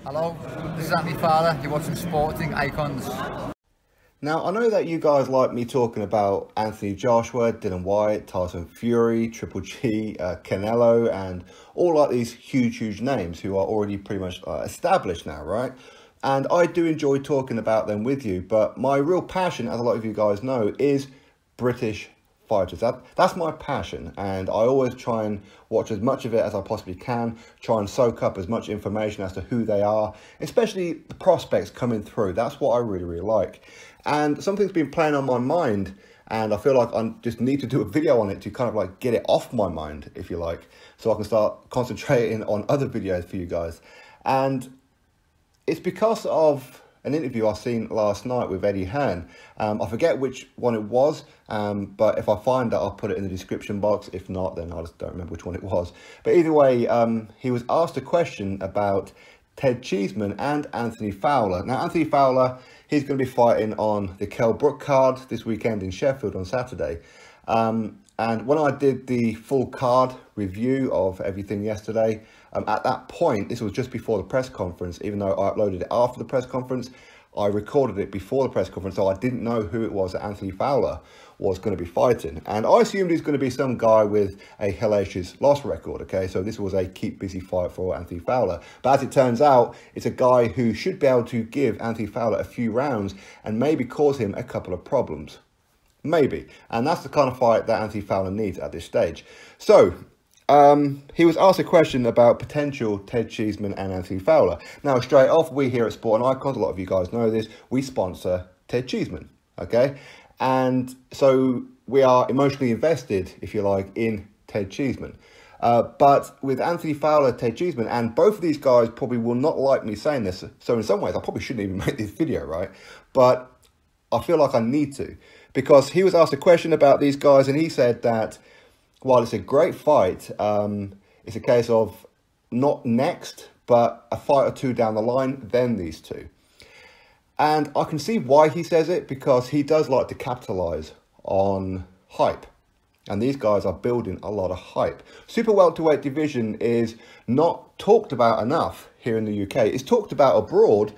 Hello, this is Anthony Fowler. You're watching Sporting Icons. Now, I know that you guys like me talking about Anthony Joshua, Dillian Whyte, Tyson Fury, Triple G, Canelo, and all like these huge names who are already pretty much established now, right? And I do enjoy talking about them with you, but my real passion, as a lot of you guys know, is British fighters. That's my passion, and I always try and watch as much of it as I possibly can, try and soak up as much information as to who they are, especially the prospects coming through. That's what I really like. And something's been playing on my mind, and I feel like I just need to do a video on it to kind of like get it off my mind, if you like, so I can start concentrating on other videos for you guys. And it's because of an interview I seen last night with Eddie Hearn. I forget which one it was, but if I find that, I'll put it in the description box. If not, then I just don't remember which one it was. But either way, he was asked a question about Ted Cheeseman and Anthony Fowler. Now, Anthony Fowler, he's going to be fighting on the Kell Brook card this weekend in Sheffield on Saturday. And when I did the full card review of everything yesterday, at that point, this was just before the press conference, even though I uploaded it after the press conference, I recorded it before the press conference, so I didn't know who it was that Anthony Fowler was going to be fighting. And I assumed he's going to be some guy with a hellacious loss record, okay? So this was a keep busy fight for Anthony Fowler. But as it turns out, it's a guy who should be able to give Anthony Fowler a few rounds and maybe cause him a couple of problems. Maybe. And that's the kind of fight that Anthony Fowler needs at this stage. So he was asked a question about potential Ted Cheeseman and Anthony Fowler. Now, straight off, we here at Sporting Icons, a lot of you guys know this, we sponsor Ted Cheeseman, okay? And so we are emotionally invested, if you like, in Ted Cheeseman. But with Anthony Fowler, Ted Cheeseman, and both of these guys probably will not like me saying this, so in some ways I probably shouldn't even make this video, right? But I feel like I need to, because he was asked a question about these guys, and he said that while it's a great fight, it's a case of not next, but a fight or two down the line, then these two. And I can see why he says it, because he does like to capitalize on hype. And these guys are building a lot of hype. Super welterweight division is not talked about enough here in the UK. It's talked about abroad,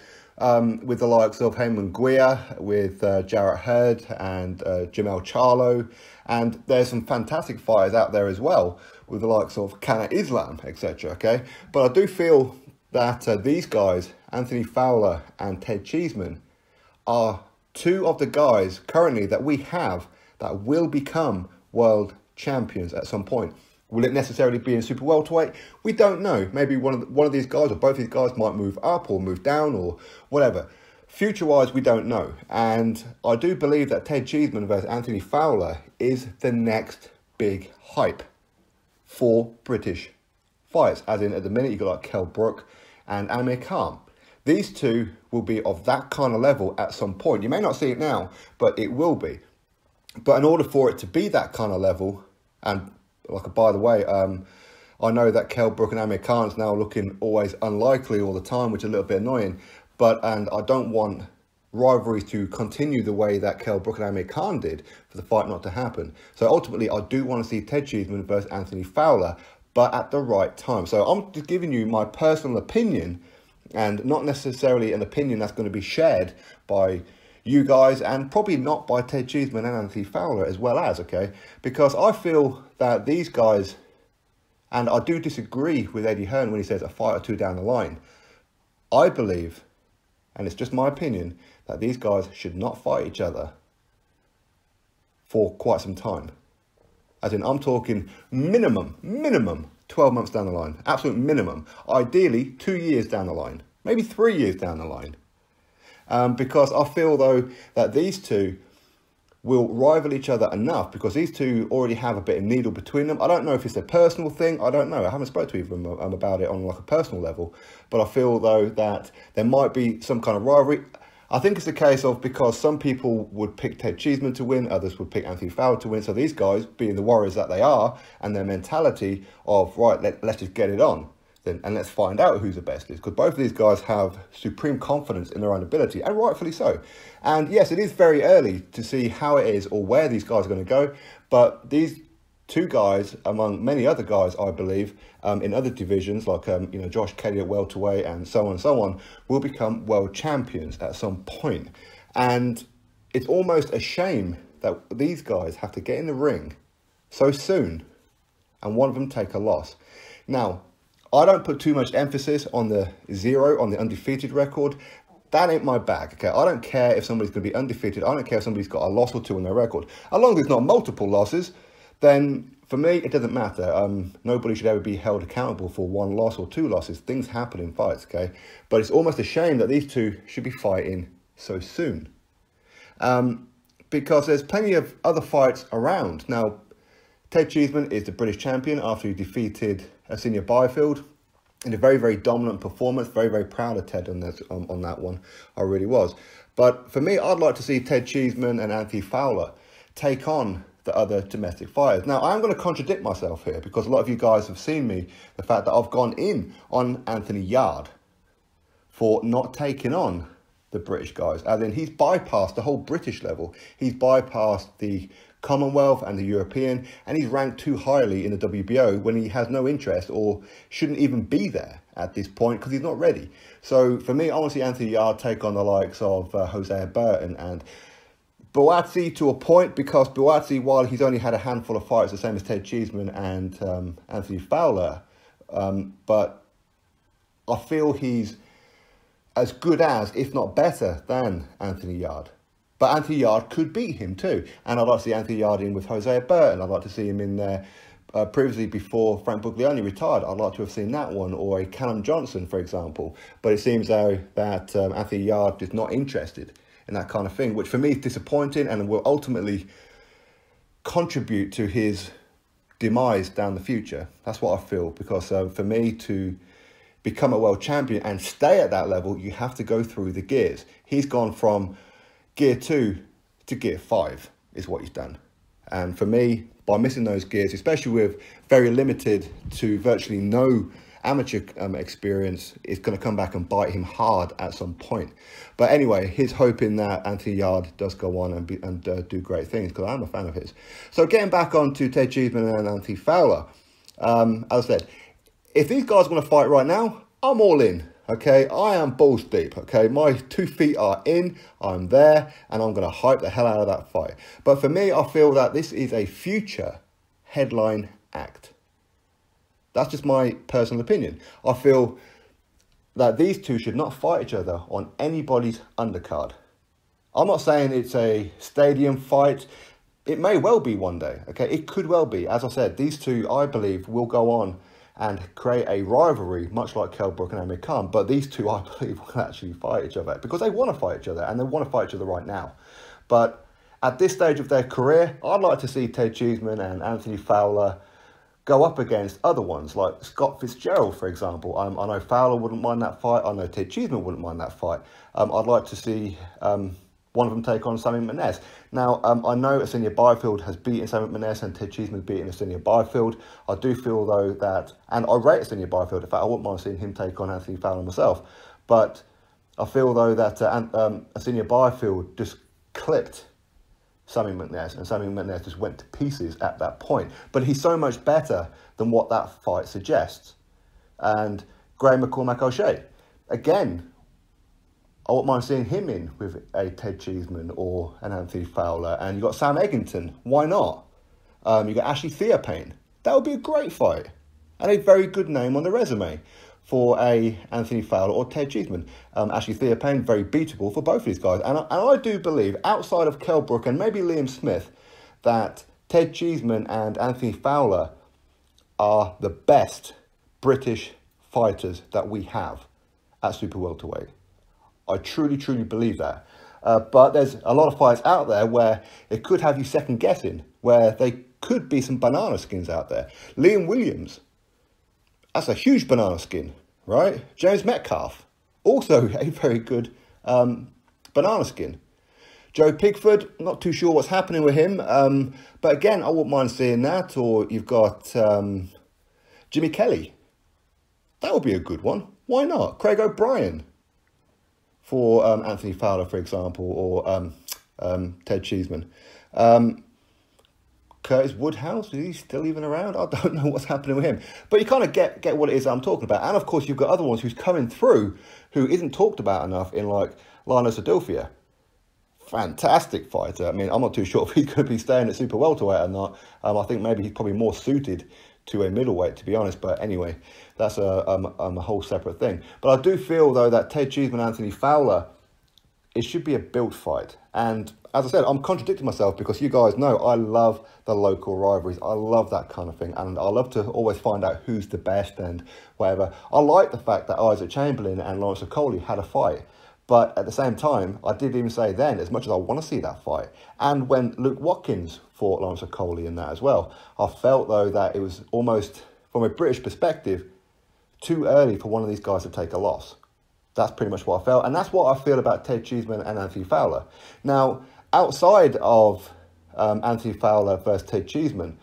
with the likes of Haye with Jarrett Hurd and Jamel Charlo. And there's some fantastic fighters out there as well, with the likes of Kana Islam, etc. Okay, but I do feel that these guys, Anthony Fowler and Ted Cheeseman, are two of the guys currently that we have that will become world champions at some point. Will it necessarily be in super welterweight? We don't know. Maybe one of these guys or both these guys might move up or move down or whatever. Future-wise, we don't know. And I do believe that Ted Cheeseman versus Anthony Fowler is the next big hype for British fights. As in, at the minute, you've got like Kell Brook and Amir Khan. These two will be of that kind of level at some point. You may not see it now, but it will be. But in order for it to be that kind of level, and like, by the way, I know that Kell Brook and Amir Khan is now looking always unlikely all the time, which is a little bit annoying. And I don't want rivalries to continue the way that Kell Brook and Amir Khan did for the fight not to happen. So ultimately, I do want to see Ted Cheeseman versus Anthony Fowler, but at the right time. So I'm just giving you my personal opinion, and not necessarily an opinion that's going to be shared by you guys, and probably not by Ted Cheeseman and Anthony Fowler as well as, okay? Because I feel that these guys, and I do disagree with Eddie Hearn when he says a fight or two down the line. I believe, and it's just my opinion, that these guys should not fight each other for quite some time. As in, I'm talking minimum 12 months down the line. Absolute minimum. Ideally, 2 years down the line. Maybe 3 years down the line. Because I feel, though, that these two will rival each other enough, because these two already have a bit of needle between them. I don't know if it's a personal thing. I don't know. I haven't spoken to either of them about it on like a personal level. But I feel, though, that there might be some kind of rivalry. I think it's a case of, because some people would pick Ted Cheeseman to win, others would pick Anthony Fowler to win. So these guys, being the warriors that they are, and their mentality of, right, let's just get it on. And let's find out who's the best is, because both of these guys have supreme confidence in their own ability, and rightfully so. And yes, it is very early to see how it is or where these guys are going to go, but these two guys among many other guys, I believe, in other divisions like Josh Kelly at welterweight and so on, will become world champions at some point. And it's almost a shame that these guys have to get in the ring so soon and one of them take a loss. Now, I don't put too much emphasis on the 0, on the undefeated record. That ain't my bag, okay? I don't care if somebody's going to be undefeated. I don't care if somebody's got a loss or two on their record. As long as it's not multiple losses, then for me, it doesn't matter. Nobody should ever be held accountable for one loss or two losses. Things happen in fights, okay? But it's almost a shame that these two should be fighting so soon. Because there's plenty of other fights around. Now, Ted Cheeseman is the British champion after he defeated Senior Byfield in a very, very dominant performance. Very, very proud of Ted on that one. I really was. But for me, I'd like to see Ted Cheeseman and Anthony Fowler take on the other domestic fighters. Now, I'm going to contradict myself here because a lot of you guys have seen me, the fact that I've gone in on Anthony Yarde for not taking on the British guys. As in, he's bypassed the whole British level. He's bypassed the Commonwealth and the European, and he's ranked too highly in the WBO when he has no interest or shouldn't even be there at this point because he's not ready. So for me, I want to see Anthony Yarde take on the likes of Hosea Burton and Buatsi to a point, because Buatsi, while he's only had a handful of fights, the same as Ted Cheeseman and Anthony Fowler, but I feel he's as good as, if not better than, Anthony Yarde. But Anthony Yarde could beat him too. And I'd like to see Anthony Yarde in with Hosea Burton. I'd like to see him in there previously before Frank Buglioni retired. I'd like to have seen that one, or a Callum Johnson, for example. But it seems though that Anthony Yarde is not interested in that kind of thing, which for me is disappointing and will ultimately contribute to his demise down the future. That's what I feel, because for me to become a world champion and stay at that level, you have to go through the gears. He's gone from Gear 2 to Gear 5 is what he's done. And for me, by missing those gears, especially with very limited to virtually no amateur experience, it's going to come back and bite him hard at some point. But anyway, he's hoping that Anthony Yarde does go on and do great things, because I'm a fan of his. So getting back on to Ted Cheeseman and Anthony Fowler, as I said, if these guys are going to fight right now, I'm all in. Okay, I am balls deep, okay? My 2 feet are in, I'm there, and I'm going to hype the hell out of that fight. But for me, I feel that this is a future headline act. That's just my personal opinion. I feel that these two should not fight each other on anybody's undercard. I'm not saying it's a stadium fight. It may well be one day, okay? It could well be. As I said, these two, I believe, will go on and create a rivalry, much like Kell Brook and Amir Khan. But these two, I believe, will actually fight each other because they want to fight each other, and they want to fight each other right now. But at this stage of their career, I'd like to see Ted Cheeseman and Anthony Fowler go up against other ones, like Scott Fitzgerald, for example. I know Fowler wouldn't mind that fight. I know Ted Cheeseman wouldn't mind that fight. I'd like to see one of them take on Sammy Maness. Now, I know Senior Byfield has beaten Sammy Maness and Ted Cheeseman beaten Senior Byfield. I do feel, though, that, and I rate Senior Byfield. In fact, I wouldn't mind seeing him take on Anthony Fowler myself. But I feel, though, that Senior Byfield just clipped Sammy Maness, and Sammy Maness just went to pieces at that point. But he's so much better than what that fight suggests. And Graham McCormack O'Shea, again, I wouldn't mind seeing him in with a Ted Cheeseman or an Anthony Fowler. And you've got Sam Eggington. Why not? You've got Ashley Theophane. That would be a great fight. And a very good name on the resume for a Anthony Fowler or Ted Cheeseman. Ashley Theophane, very beatable for both of these guys. And I do believe, outside of Kell Brook and maybe Liam Smith, that Ted Cheeseman and Anthony Fowler are the best British fighters that we have at super welterweight. I truly, truly believe that. But there's a lot of fights out there where it could have you second guessing, where they could be some banana skins out there. Liam Williams, that's a huge banana skin, right? James Metcalf, also a very good banana skin. Joe Pigford, not too sure what's happening with him. But again, I wouldn't mind seeing that. Or you've got Jimmy Kelly. That would be a good one. Why not? Craig O'Brien for Anthony Fowler, for example, or Ted Cheeseman. Come Curtis Woodhouse, is he still even around? I don't know what's happening with him. But you kind of get what it is I'm talking about. And of course, you've got other ones who's coming through who isn't talked about enough in like Lionel Adolfia. Fantastic fighter. I mean, I'm not too sure if he's going to be staying at super welterweight or not. I think maybe he's probably more suited to a middleweight, to be honest. But anyway, that's a whole separate thing. But I do feel, though, that Ted Cheeseman, Anthony Fowler, it should be a built fight. And as I said, I'm contradicting myself because you guys know I love the local rivalries. I love that kind of thing. And I love to always find out who's the best and whatever. I like the fact that Isaac Chamberlain and Lawrence Okoli had a fight. But at the same time, I did even say then, as much as I want to see that fight, and when Luke Watkins fought Lawrence Okoli in that as well, I felt, though, that it was almost, from a British perspective, too early for one of these guys to take a loss. That's pretty much what I felt. And that's what I feel about Ted Cheeseman and Anthony Fowler. Now, outside of Anthony Fowler versus Ted Cheeseman,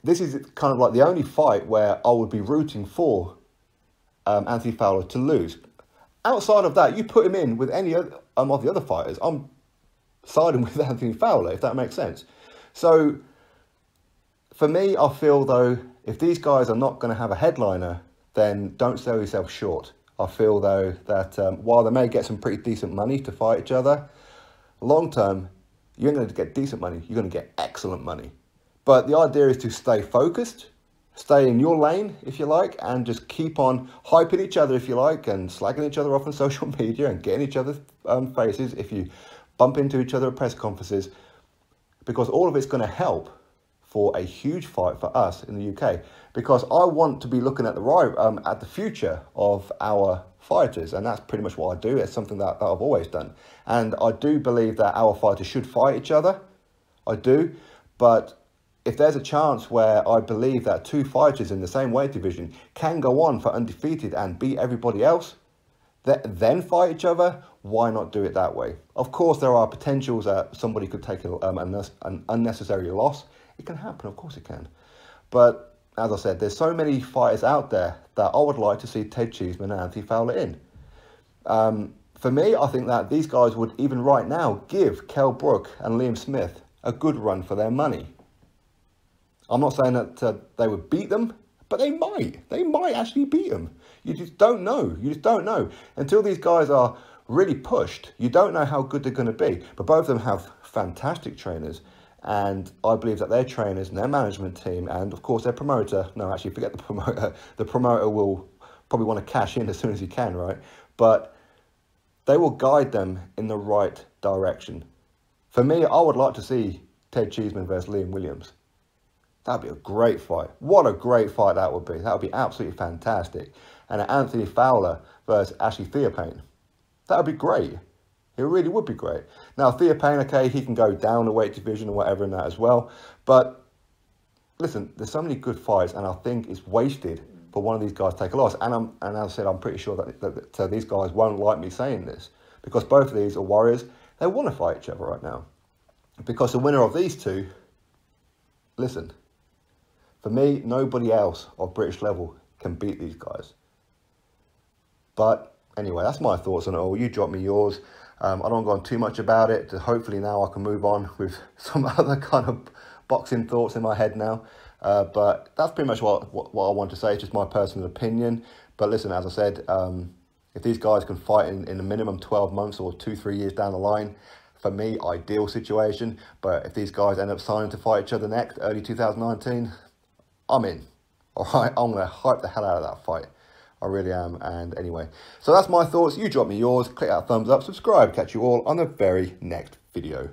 this is kind of like the only fight where I would be rooting for Anthony Fowler to lose. Outside of that, you put him in with any of the other fighters, I'm siding with Anthony Fowler, if that makes sense. So, for me, I feel, though, if these guys are not going to have a headliner, then don't sell yourself short. I feel, though, that while they may get some pretty decent money to fight each other, long term, you ain't going to get decent money. You're going to get excellent money. But the idea is to stay focused, stay in your lane, if you like, and just keep on hyping each other, if you like, and slagging each other off on social media and getting each other's faces if you bump into each other at press conferences, because all of it's going to help for a huge fight for us in the UK. Because I want to be looking at the future of our fighters, and that's pretty much what I do. It's something that I've always done. And I do believe that our fighters should fight each other. I do. But if there's a chance where I believe that two fighters in the same weight division can go on for undefeated and beat everybody else, then fight each other, why not do it that way? Of course, there are potentials that somebody could take an unnecessary loss. It can happen, of course it can. But as I said, there's so many fighters out there that I would like to see Ted Cheeseman and Anthony Fowler in. For me, I think that these guys would, even right now, give Kell Brook and Liam Smith a good run for their money. I'm not saying that they would beat them, but they might. They might actually beat them. You just don't know. You just don't know. Until these guys are really pushed, you don't know how good they're going to be. But both of them have fantastic trainers. And I believe that their trainers and their management team and, of course, their promoter... No, actually, forget the promoter. The promoter will probably want to cash in as soon as he can, right? But they will guide them in the right direction. For me, I would like to see Ted Cheeseman versus Liam Williams. That'd be a great fight. What a great fight that would be. That would be absolutely fantastic. And Anthony Fowler versus Ashley Theophane. That would be great. It really would be great. Now, Theophane, okay, he can go down the weight division or whatever in that as well. But listen, there's so many good fights, and I think it's wasted for one of these guys to take a loss. And as I said, I'm pretty sure that these guys won't like me saying this, because both of these are warriors. They want to fight each other right now. Because the winner of these two, listen, for me, nobody else of British level can beat these guys. But anyway, that's my thoughts on it all. You drop me yours. I don't go on too much about it. Hopefully now I can move on with some other kind of boxing thoughts in my head now. But that's pretty much what I want to say. It's just my personal opinion. But listen, as I said, if these guys can fight in a minimum 12 months or 2-3 years down the line, for me, ideal situation. But if these guys end up signing to fight each other next, early 2019, I'm in. All right, I'm going to hype the hell out of that fight. I really am. And anyway, so that's my thoughts. You drop me yours. Click that thumbs up, subscribe. Catch you all on the very next video.